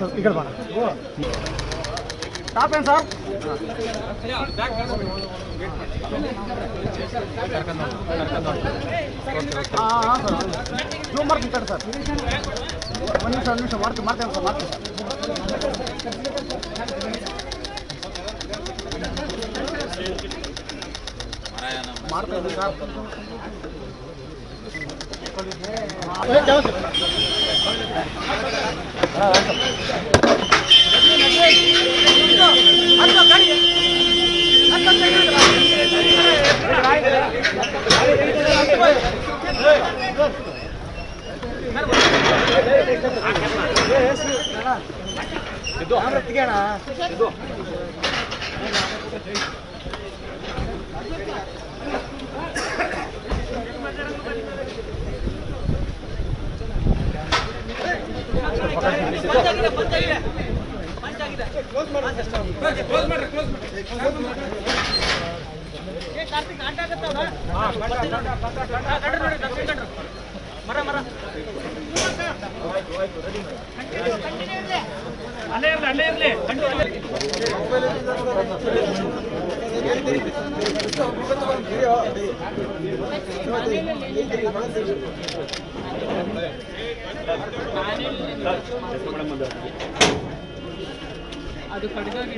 ಸ್ವಲ್ಪ ಈ ಕಡೆ ಬಾ ಟಾಪ್ ಏನು ಸರ್ ಹಾಂ ಸರ್ ಜೂಮ್ ಮಾಡ್ತೀನಿ ಕಡೆ ಸರ್ ಒಂದು ನಿಮಿಷ ಮಾಡ್ತೇನೆ ಸರ್ ಮಾಡ್ತೀನಿ ಮಾಡ್ತಾ ಇದ್ದೀನಿ ಸರ್ ಅದು ಕಡಿದಾಗಿ